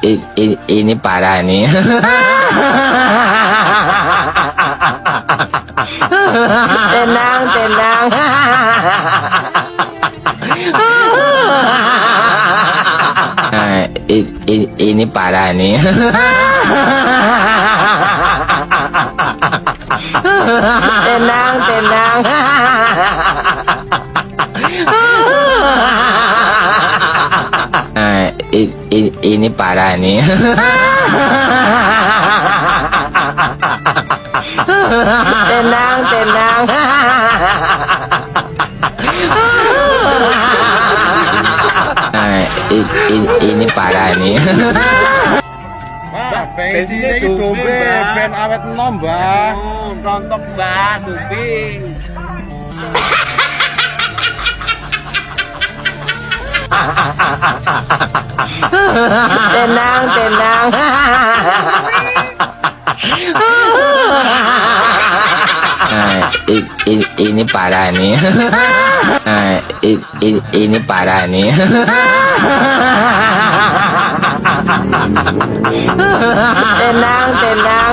ini parah nih. Tenang, tenang. Ini parah nih. Tenang, tenang. Ini parah nih. Tenang, tenang. Ini parah nih. Mbak, bensinnya iki dombe ben awet enom, Mbak. Rontok Mbak, tuping. Tenang, tenang. Ini parah nih. Ini parah nih. Tenang, tenang.